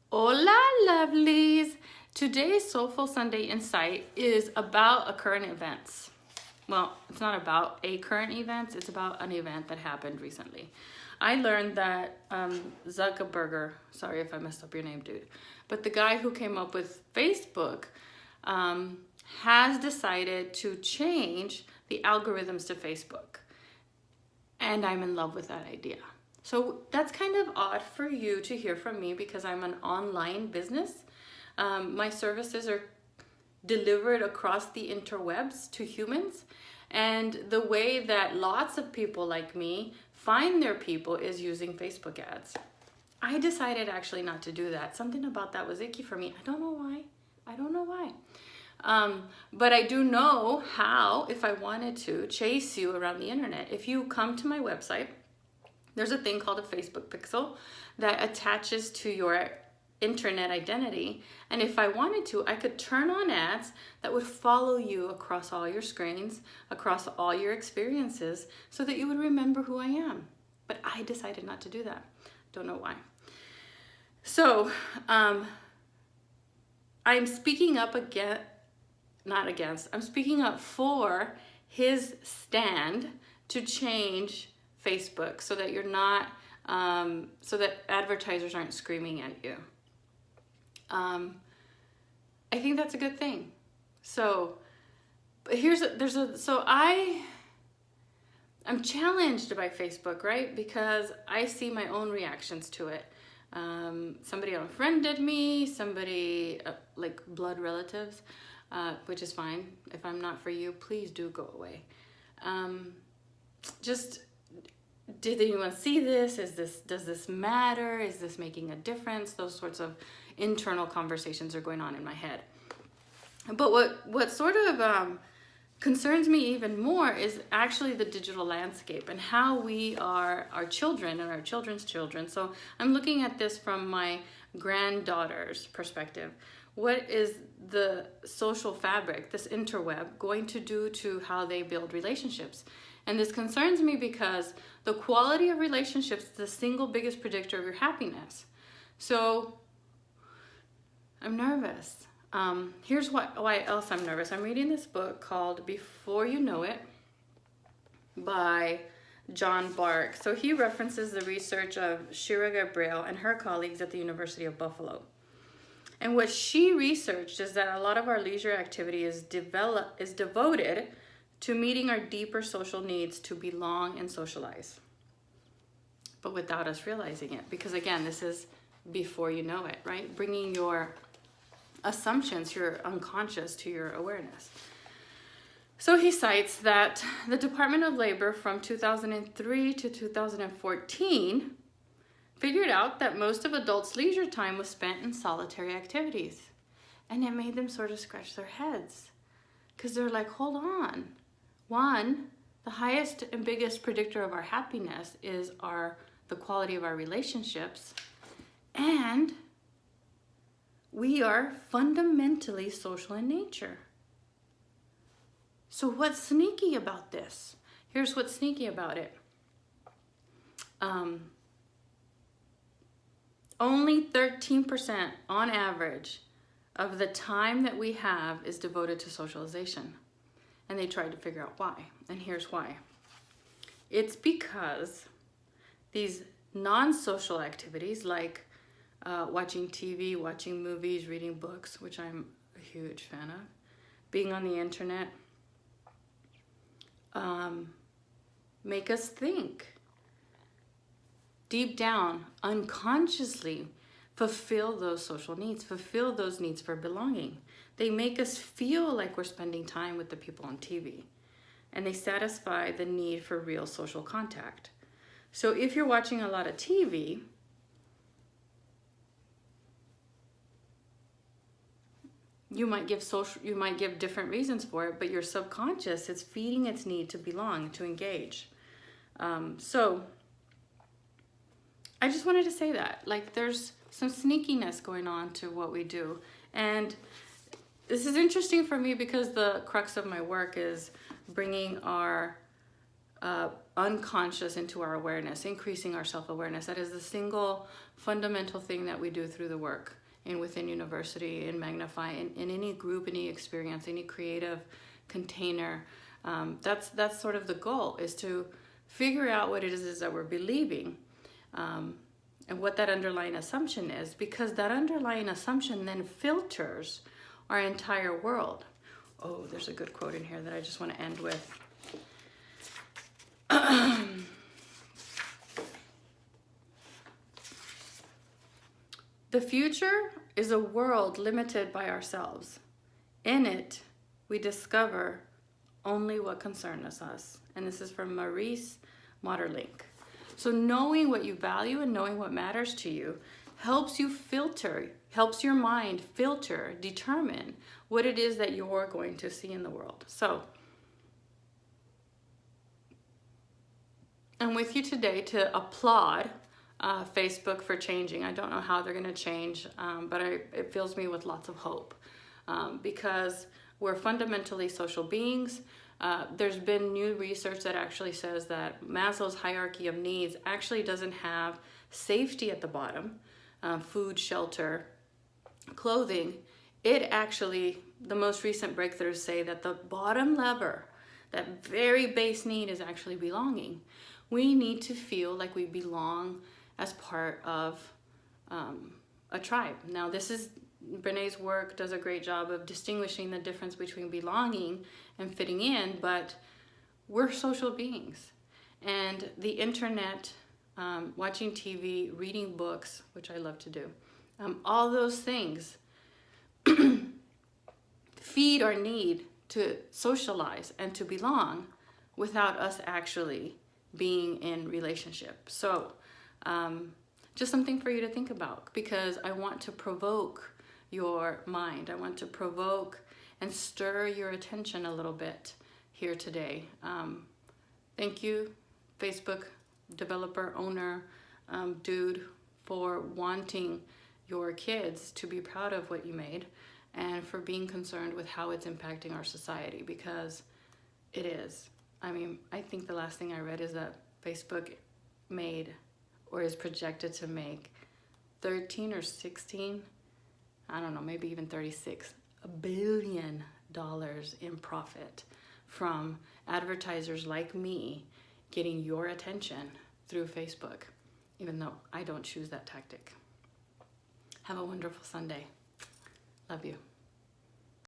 Hola, lovelies! Today's Soulful Sunday Insight is about a current events. Well, it's not about a current event, it's about an event that happened recently. I learned that Zuckerberg, sorry if I messed up your name, dude, but the guy who came up with Facebook has decided to change the algorithms to Facebook. And I'm in love with that idea. So that's kind of odd for you to hear from me because I'm an online business. My services are delivered across the interwebs to humans. And the way that lots of people like me find their people is using Facebook ads. I decided actually not to do that. Something about that was icky for me. I don't know why. But I do know how, if I wanted to, chase you around the internet. If you come to my website, there's a thing called a Facebook pixel that attaches to your internet identity. And if I wanted to, I could turn on ads that would follow you across all your screens, across all your experiences, so that you would remember who I am. But I decided not to do that. Don't know why. So, I'm speaking up I'm speaking up for his stand to change Facebook so that you're not, so that advertisers aren't screaming at you. I think that's a good thing. So, I'm challenged by Facebook, right? Because I see my own reactions to it. Somebody unfriended me, somebody, like blood relatives, which is fine. If I'm not for you, please do go away. Did anyone see this? Does this matter? Is this making a difference? Those sorts of internal conversations are going on in my head. But what sort of concerns me even more is actually the digital landscape and how we are our children and our children's children. So I'm looking at this from my granddaughter's perspective. What is the social fabric, this interweb, going to do to how they build relationships? And this concerns me because the quality of relationships is the single biggest predictor of your happiness. So I'm nervous. Here's why else I'm nervous. I'm reading this book called Before You Know It by John Bargh. So he references the research of Shira Gabriel and her colleagues at the University of Buffalo. And what she researched is that a lot of our leisure activity is devoted to meeting our deeper social needs to belong and socialize, but without us realizing it. Because again, this is before you know it, right? Bringing your assumptions, your unconscious, to your awareness. So he cites that the Department of Labor from 2003 to 2014 figured out that most of adults' leisure time was spent in solitary activities. And it made them sort of scratch their heads because they're like, hold on. One, the highest and biggest predictor of our happiness is the quality of our relationships. And we are fundamentally social in nature. So what's sneaky about this? Here's what's sneaky about it. Only 13% on average of the time that we have is devoted to socialization. And they tried to figure out why. And here's why. It's because these non-social activities like watching TV, watching movies, reading books, which I'm a huge fan of, being on the internet, make us think. Deep down, unconsciously, fulfill those social needs, fulfill those needs for belonging. They make us feel like we're spending time with the people on TV, and they satisfy the need for real social contact. So if you're watching a lot of TV, you might give different reasons for it, but your subconscious is feeding its need to belong, to engage. So I just wanted to say that, like, there's some sneakiness going on to what we do. And this is interesting for me because the crux of my work is bringing our unconscious into our awareness, increasing our self-awareness. That is the single fundamental thing that we do through the work in within university, in Magnify, in any group, any experience, any creative container. That's sort of the goal, is to figure out what it is that we're believing, and what that underlying assumption is, because that underlying assumption then filters our entire world. Oh, there's a good quote in here that I just want to end with. The future is a world limited by ourselves. In it, we discover only what concerns us. And this is from Maurice Maeterlinck. So knowing what you value and knowing what matters to you helps you filter, helps your mind filter, determine what it is that you're going to see in the world. So I'm with you today to applaud Facebook for changing. I don't know how they're going to change, but it fills me with lots of hope, because we're fundamentally social beings. There's been new research that actually says that Maslow's hierarchy of needs actually doesn't have safety at the bottom, food, shelter, clothing. It actually, the most recent breakthroughs say that the bottom lever, that very base need, is actually belonging. We need to feel like we belong as part of a tribe. Now, this is Brené's work does a great job of distinguishing the difference between belonging and fitting in, but we're social beings. And the internet, watching TV, reading books, which I love to do, all those things feed our need to socialize and to belong without us actually being in relationship. So just something for you to think about, because I want to provoke your mind. I want to provoke and stir your attention a little bit here today. Thank you, Facebook developer, owner, dude, for wanting your kids to be proud of what you made, and for being concerned with how it's impacting our society, because it is. I mean, I think the last thing I read is that Facebook made, or is projected to make, 13 or 16, I don't know, maybe even 36 $1 billion in profit from advertisers like me getting your attention through Facebook, even though I don't choose that tactic. Have a wonderful Sunday. Love you.